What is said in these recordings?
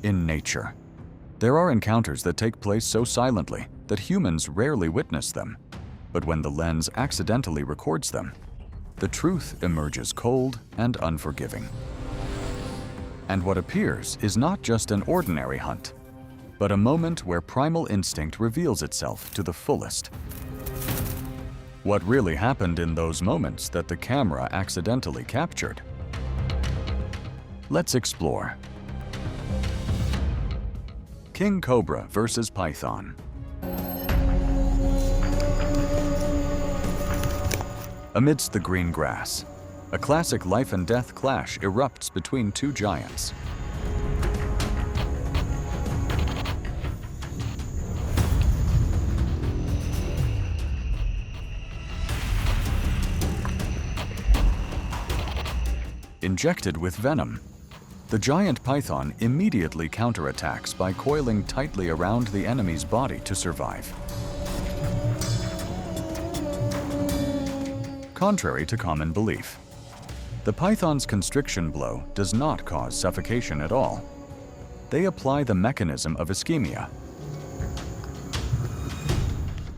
In nature, there are encounters that take place so silently that humans rarely witness them, but when the lens accidentally records them, the truth emerges cold and unforgiving. And what appears is not just an ordinary hunt, but a moment where primal instinct reveals itself to the fullest. What really happened in those moments that the camera accidentally captured? Let's explore. King Cobra versus Python. Amidst the green grass, a classic life and death clash erupts between two giants. Injected with venom, the giant python immediately counterattacks by coiling tightly around the enemy's body to survive. Contrary to common belief, the python's constriction blow does not cause suffocation at all. They apply the mechanism of ischemia.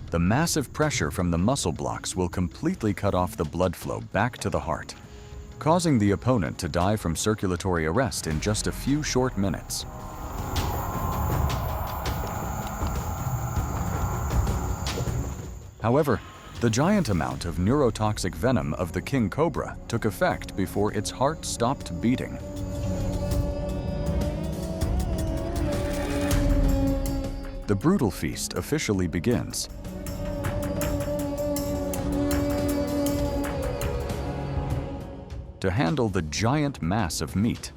The massive pressure from the muscle blocks will completely cut off the blood flow back to the heart, causing the opponent to die from circulatory arrest in just a few short minutes. However, the giant amount of neurotoxic venom of the king cobra took effect before its heart stopped beating. The brutal feast officially begins. To handle the giant mass of meat,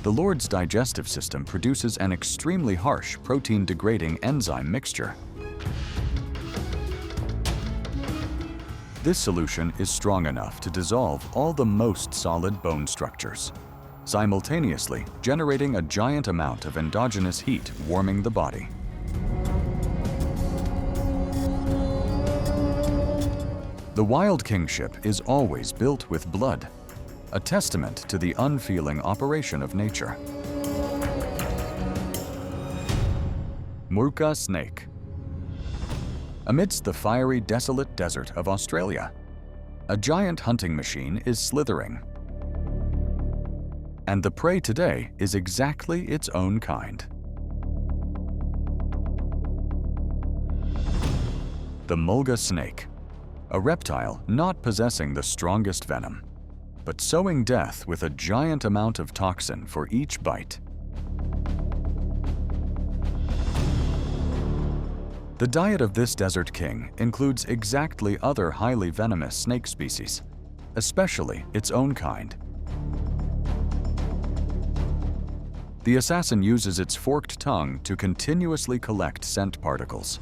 the Lord's digestive system produces an extremely harsh protein-degrading enzyme mixture. This solution is strong enough to dissolve all the most solid bone structures, simultaneously generating a giant amount of endogenous heat warming the body. The wild kingship is always built with blood, a testament to the unfeeling operation of nature. Mulga snake. Amidst the fiery, desolate desert of Australia, a giant hunting machine is slithering. And the prey today is exactly its own kind. The mulga snake, a reptile not possessing the strongest venom, but sowing death with a giant amount of toxin for each bite. The diet of this desert king includes exactly other highly venomous snake species, especially its own kind. The assassin uses its forked tongue to continuously collect scent particles.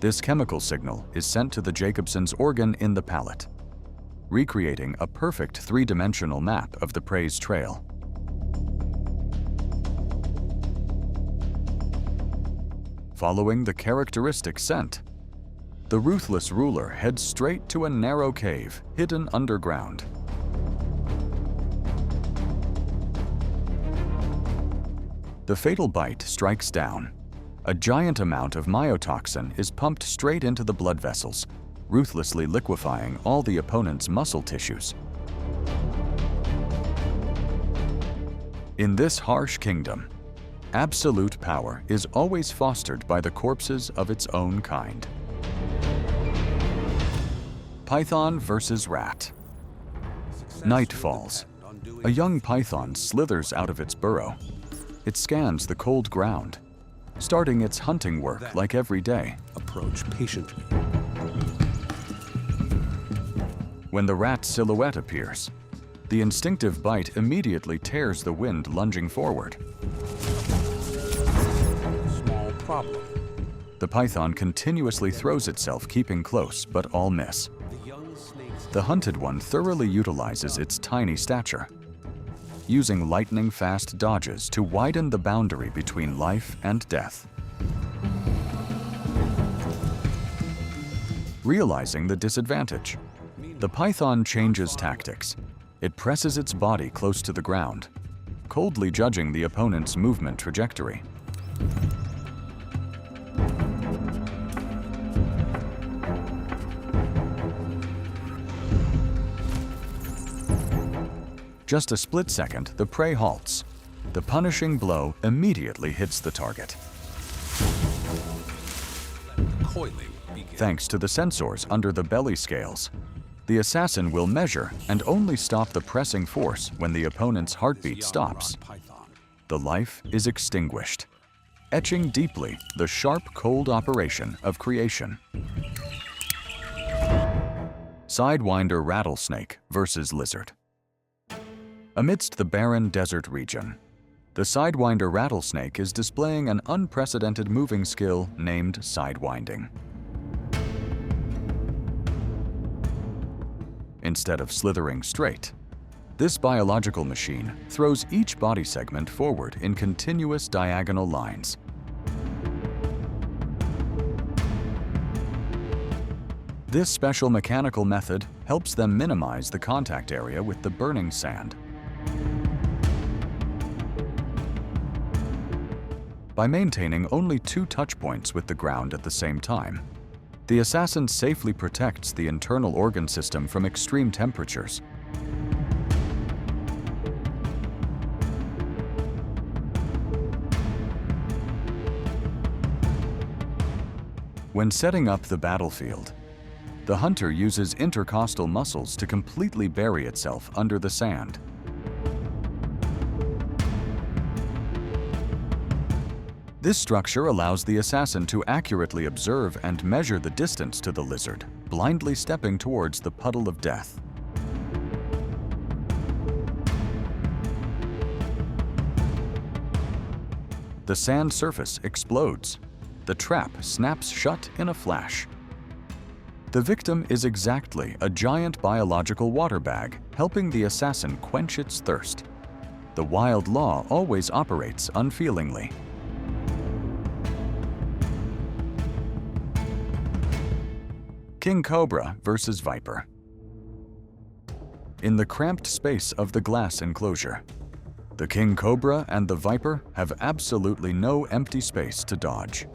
This chemical signal is sent to the Jacobson's organ in the palate, recreating a perfect three-dimensional map of the prey's trail. Following the characteristic scent, the ruthless ruler heads straight to a narrow cave hidden underground. The fatal bite strikes down. A giant amount of myotoxin is pumped straight into the blood vessels, ruthlessly liquefying all the opponent's muscle tissues. In this harsh kingdom, absolute power is always fostered by the corpses of its own kind. Python versus rat. Night falls. A young python slithers out of its burrow. It scans the cold ground, starting its hunting work like every day. Approach patiently. When the rat's silhouette appears, the instinctive bite immediately tears the wind lunging forward. Small problem. The python continuously throws itself, keeping close, but all miss. The hunted one thoroughly utilizes its tiny stature, using lightning-fast dodges to widen the boundary between life and death. Realizing the disadvantage, the python changes tactics. It presses its body close to the ground, coldly judging the opponent's movement trajectory. Just a split second, the prey halts. The punishing blow immediately hits the target. Coiling begins. Thanks to the sensors under the belly scales, the assassin will measure and only stop the pressing force when the opponent's heartbeat stops. Python. The life is extinguished, etching deeply the sharp, cold operation of creation. Sidewinder rattlesnake versus lizard. Amidst the barren desert region, the Sidewinder rattlesnake is displaying an unprecedented moving skill named sidewinding. Instead of slithering straight, this biological machine throws each body segment forward in continuous diagonal lines. This special mechanical method helps them minimize the contact area with the burning sand. By maintaining only 2 touch points with the ground at the same time, the assassin safely protects the internal organ system from extreme temperatures. When setting up the battlefield, the hunter uses intercostal muscles to completely bury itself under the sand. This structure allows the assassin to accurately observe and measure the distance to the lizard, blindly stepping towards the puddle of death. The sand surface explodes. The trap snaps shut in a flash. The victim is exactly a giant biological water bag, helping the assassin quench its thirst. The wild law always operates unfeelingly. King Cobra versus Viper. In the cramped space of the glass enclosure, the King Cobra and the Viper have absolutely no empty space to dodge.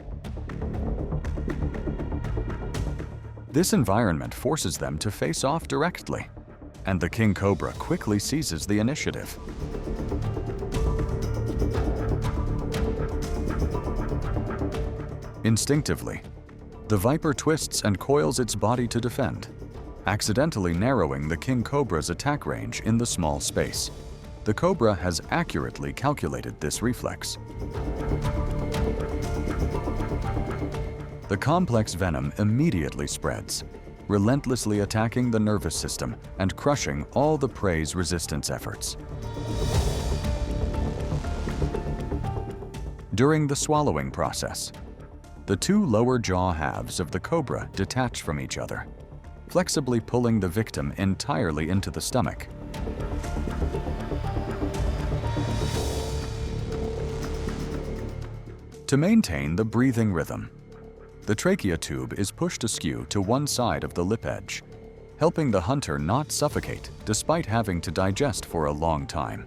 This environment forces them to face off directly, and the King Cobra quickly seizes the initiative. Instinctively, the Viper twists and coils its body to defend, accidentally narrowing the King Cobra's attack range in the small space. The Cobra has accurately calculated this reflex. The complex venom immediately spreads, relentlessly attacking the nervous system and crushing all the prey's resistance efforts. During the swallowing process, the 2 lower jaw halves of the Cobra detach from each other, flexibly pulling the victim entirely into the stomach. To maintain the breathing rhythm, the trachea tube is pushed askew to one side of the lip edge, helping the hunter not suffocate despite having to digest for a long time.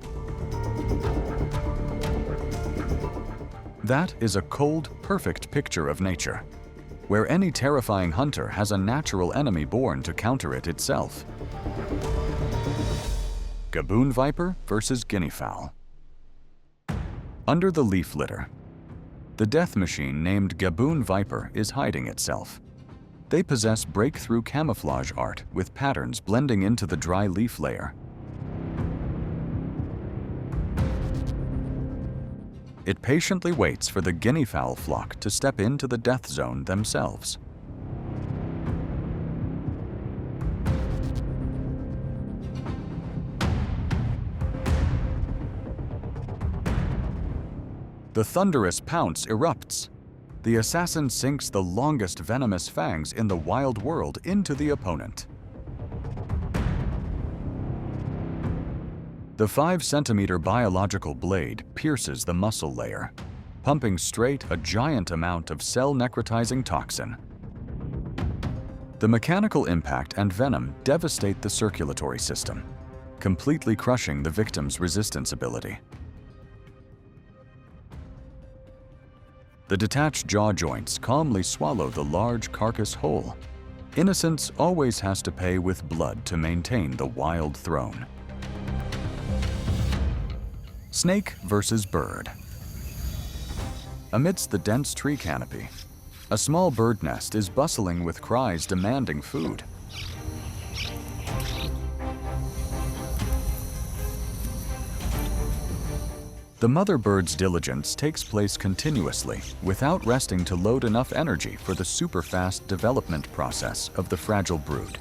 That is a cold, perfect picture of nature, where any terrifying hunter has a natural enemy born to counter it itself. Gaboon viper versus guineafowl. Under the leaf litter, the death machine named Gaboon viper is hiding itself. They possess breakthrough camouflage art with patterns blending into the dry leaf layer. It patiently waits for the guineafowl flock to step into the death zone themselves. The thunderous pounce erupts. The assassin sinks the longest venomous fangs in the wild world into the opponent. The 5-centimeter biological blade pierces the muscle layer, pumping straight a giant amount of cell-necrotizing toxin. The mechanical impact and venom devastate the circulatory system, completely crushing the victim's resistance ability. The detached jaw joints calmly swallow the large carcass whole. Innocence always has to pay with blood to maintain the wild throne. Snake versus bird. Amidst the dense tree canopy, a small bird nest is bustling with cries demanding food. The mother bird's diligence takes place continuously, without resting to load enough energy for the super-fast development process of the fragile brood.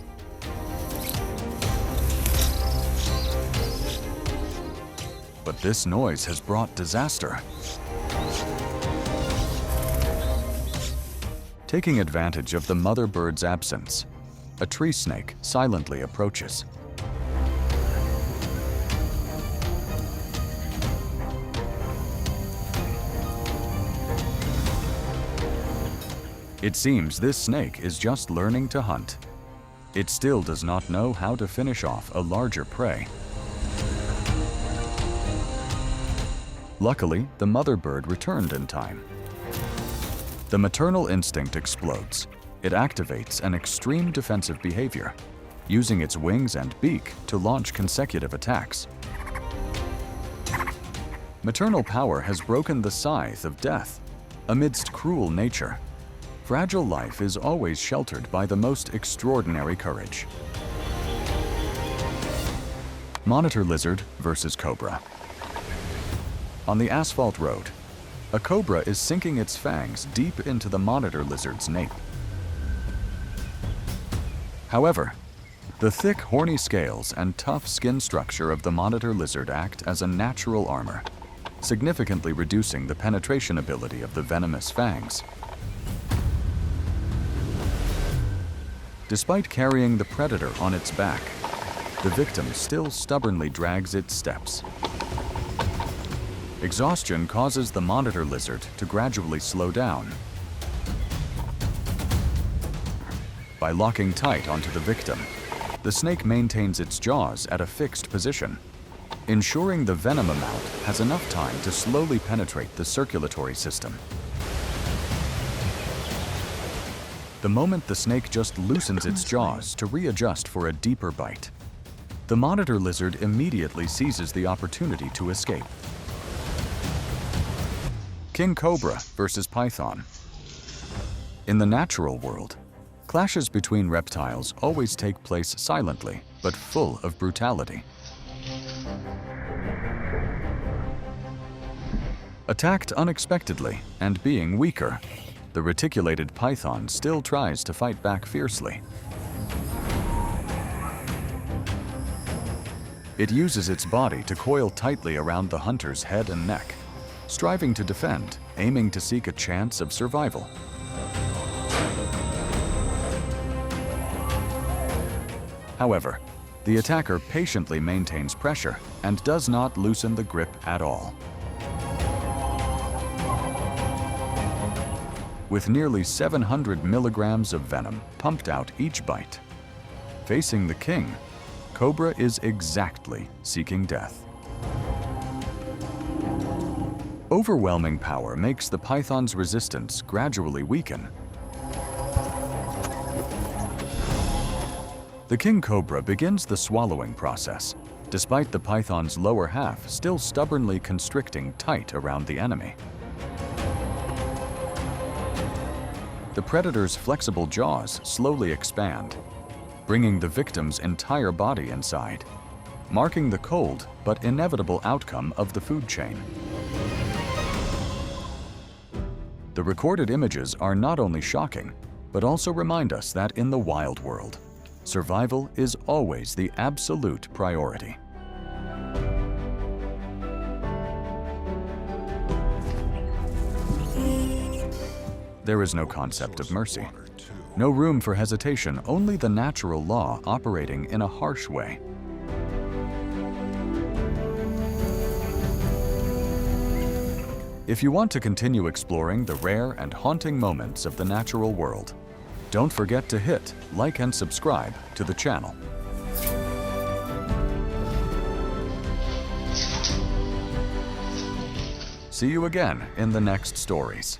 But this noise has brought disaster. Taking advantage of the mother bird's absence, a tree snake silently approaches. It seems this snake is just learning to hunt. It still does not know how to finish off a larger prey. Luckily, the mother bird returned in time. The maternal instinct explodes. It activates an extreme defensive behavior, using its wings and beak to launch consecutive attacks. Maternal power has broken the scythe of death. Amidst cruel nature, fragile life is always sheltered by the most extraordinary courage. Monitor lizard versus cobra. On the asphalt road, a cobra is sinking its fangs deep into the monitor lizard's nape. However, the thick, horny scales and tough skin structure of the monitor lizard act as a natural armor, significantly reducing the penetration ability of the venomous fangs. Despite carrying the predator on its back, the victim still stubbornly drags its steps. Exhaustion causes the monitor lizard to gradually slow down. By locking tight onto the victim, the snake maintains its jaws at a fixed position, ensuring the venom amount has enough time to slowly penetrate the circulatory system. The moment the snake just loosens its jaws to readjust for a deeper bite, the monitor lizard immediately seizes the opportunity to escape. King cobra versus python. In the natural world, clashes between reptiles always take place silently, but full of brutality. Attacked unexpectedly and being weaker, the reticulated python still tries to fight back fiercely. It uses its body to coil tightly around the hunter's head and neck, striving to defend, aiming to seek a chance of survival. However, the attacker patiently maintains pressure and does not loosen the grip at all. With nearly 700 milligrams of venom pumped out each bite, facing the king, Cobra is exactly seeking death. Overwhelming power makes the python's resistance gradually weaken. The king cobra begins the swallowing process, despite the python's lower half still stubbornly constricting tight around the enemy. The predator's flexible jaws slowly expand, bringing the victim's entire body inside, marking the cold but inevitable outcome of the food chain. The recorded images are not only shocking, but also remind us that in the wild world, survival is always the absolute priority. There is no concept of mercy, no room for hesitation, only the natural law operating in a harsh way. If you want to continue exploring the rare and haunting moments of the natural world, don't forget to hit like and subscribe to the channel. See you again in the next stories.